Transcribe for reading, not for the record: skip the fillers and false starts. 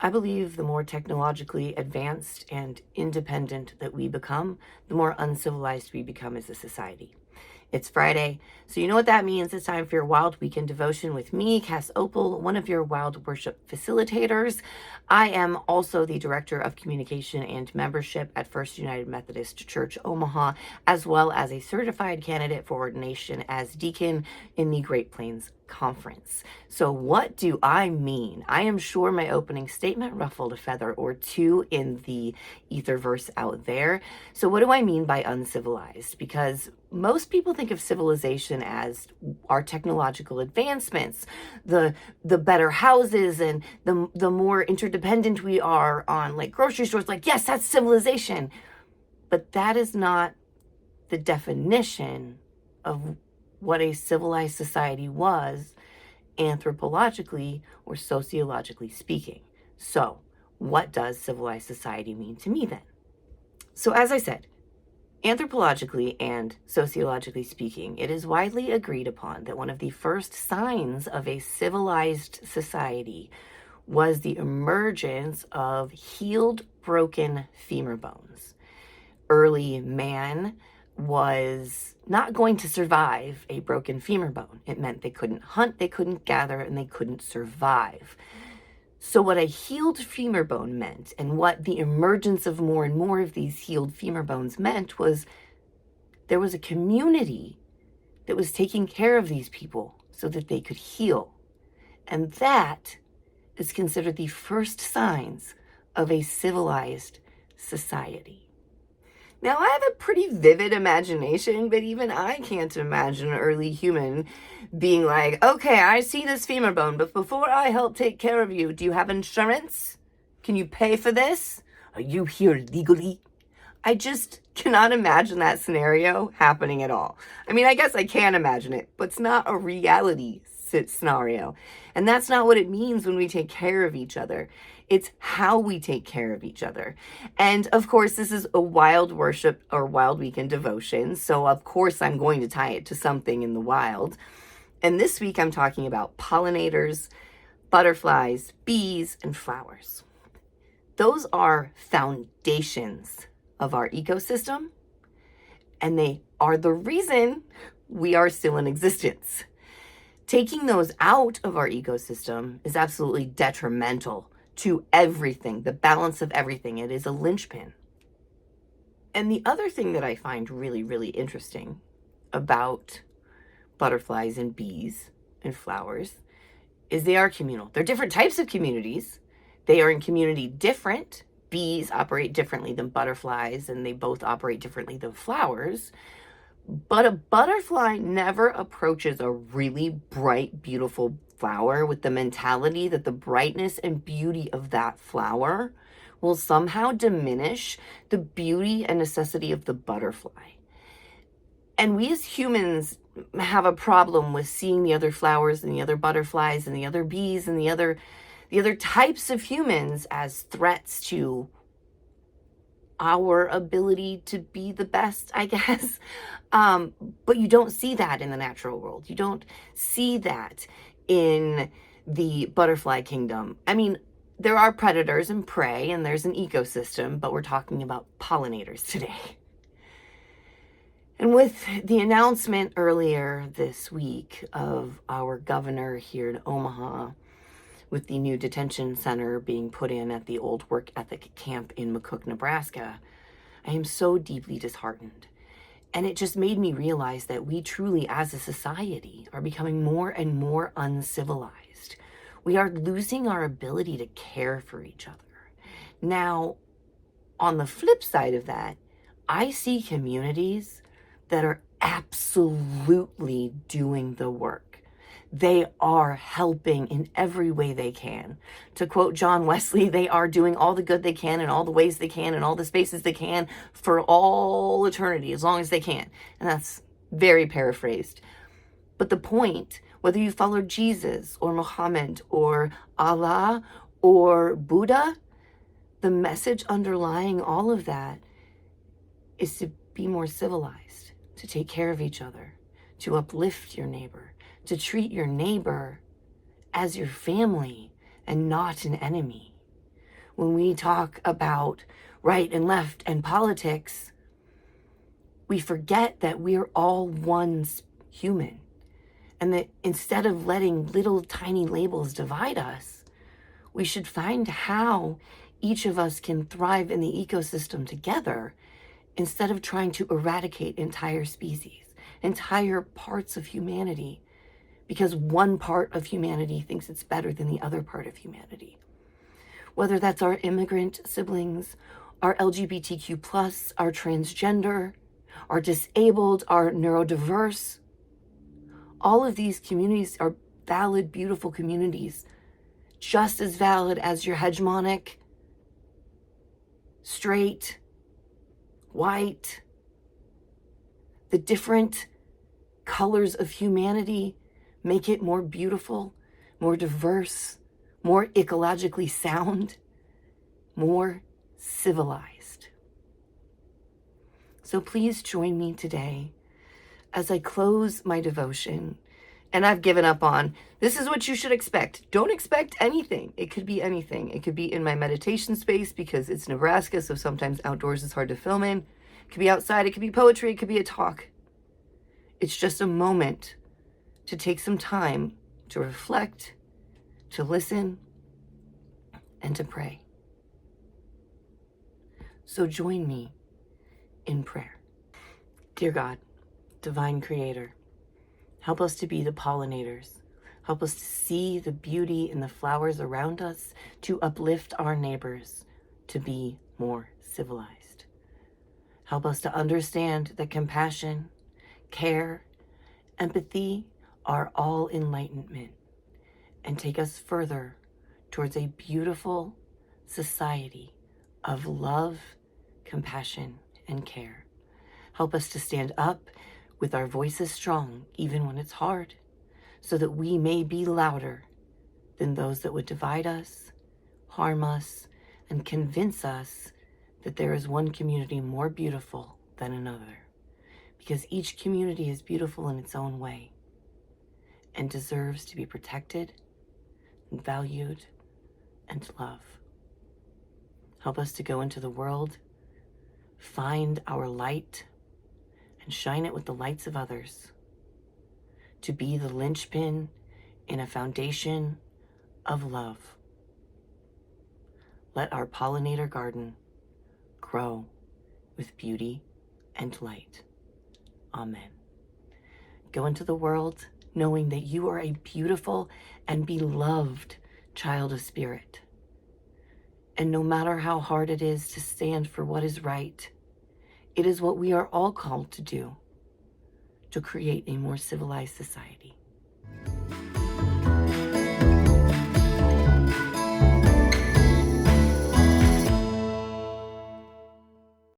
I believe the more technologically advanced and independent that we become, the more uncivilized we become as a society. It's Friday, so you know what that means. It's time for your Wild Weekend devotion with me, Cass Opal, one of your Wild Worship facilitators. I am also the Director of Communication and Membership at First United Methodist Church, Omaha, as well as a certified candidate for ordination as deacon in the Great Plains Conference. So what do I mean? I am sure my opening statement ruffled a feather or two in the etherverse out there. So what do I mean by uncivilized? Because most people think of civilization as our technological advancements, the better houses, and the more interdependent we are on like grocery stores. Like, yes, that's civilization. But that is not the definition of what a civilized society was, anthropologically or sociologically speaking. So, what does civilized society mean to me then? So, as I said, anthropologically and sociologically speaking, it is widely agreed upon that one of the first signs of a civilized society was the emergence of healed, broken femur bones. Early man was not going to survive a broken femur bone. It meant they couldn't hunt, they couldn't gather, and they couldn't survive. So what a healed femur bone meant, and what the emergence of more and more of these healed femur bones meant, was there was a community that was taking care of these people so that they could heal. And that is considered the first signs of a civilized society. Now, I have a pretty vivid imagination, but even I can't imagine an early human being like, okay, I see this femur bone, but before I help take care of you, do you have insurance? Can you pay for this? Are you here legally? I just cannot imagine that scenario happening at all. I mean, I guess I can imagine it, but it's not a reality scenario. And that's not what it means when we take care of each other. It's how we take care of each other. And of course, this is a wild worship or wild weekend devotion. So of course, I'm going to tie it to something in the wild. And this week, I'm talking about pollinators, butterflies, bees, and flowers. Those are foundations of our ecosystem, and they are the reason we are still in existence. Taking those out of our ecosystem is absolutely detrimental to everything, the balance of everything. It is a linchpin. And the other thing that I find really, really interesting about butterflies and bees and flowers is they are communal. They're different types of communities. They are in community different. Bees operate differently than butterflies, and they both operate differently than flowers. But a butterfly never approaches a really bright, beautiful flower with the mentality that the brightness and beauty of that flower will somehow diminish the beauty and necessity of the butterfly. And we as humans have a problem with seeing the other flowers and the other butterflies and the other bees and the other types of humans as threats to our ability to be the best, I guess. But you don't see that in the natural world. You don't see that in the butterfly kingdom. I mean, there are predators and prey, and there's an ecosystem, but we're talking about pollinators today. And with the announcement earlier this week of our governor here in Omaha, with the new detention center being put in at the old work ethic camp in McCook, Nebraska, I am so deeply disheartened. And it just made me realize that we truly, as a society, are becoming more and more uncivilized. We are losing our ability to care for each other. Now, on the flip side of that, I see communities that are absolutely doing the work. They are helping in every way they can. To quote John Wesley, they are doing all the good they can in all the ways they can in all the spaces they can for all eternity, as long as they can. And that's very paraphrased. But the point, whether you follow Jesus or Muhammad or Allah or Buddha, the message underlying all of that is to be more civilized, to take care of each other, to uplift your neighbor, to treat your neighbor as your family and not an enemy. when we talk about right and left and politics, we forget that we're all one human. And that instead of letting little tiny labels divide us, we should find how each of us can thrive in the ecosystem together instead of trying to eradicate entire species, entire parts of humanity, because one part of humanity thinks it's better than the other part of humanity. Whether that's our immigrant siblings, our LGBTQ+, our transgender, our disabled, our neurodiverse, all of these communities are valid, beautiful communities, just as valid as your hegemonic, straight, white. The different colors of humanity make it more beautiful, more diverse, more ecologically sound, more civilized. So please join me today as I close my devotion. And I've given up on, this is what you should expect. Don't expect anything. It could be anything. It could be in my meditation space because it's Nebraska, so sometimes outdoors is hard to film in. It could be outside. It could be poetry. It could be a talk. It's just a moment to take some time to reflect, to listen, and to pray. So join me in prayer. Dear God, Divine Creator, help us to be the pollinators. Help us to see the beauty in the flowers around us, to uplift our neighbors, to be more civilized. Help us to understand that compassion, care, empathy are all enlightenment, and take us further towards a beautiful society of love, compassion, and care. Help us to stand up with our voices strong, even when it's hard, so that we may be louder than those that would divide us, harm us, and convince us that there is one community more beautiful than another. Because each community is beautiful in its own way and deserves to be protected, and valued, and loved. Help us to go into the world, find our light, and shine it with the lights of others, to be the linchpin in a foundation of love. Let our pollinator garden grow with beauty and light. Amen. Go into the world knowing that you are a beautiful and beloved child of spirit. And no matter how hard it is to stand for what is right, it is what we are all called to do, to create a more civilized society.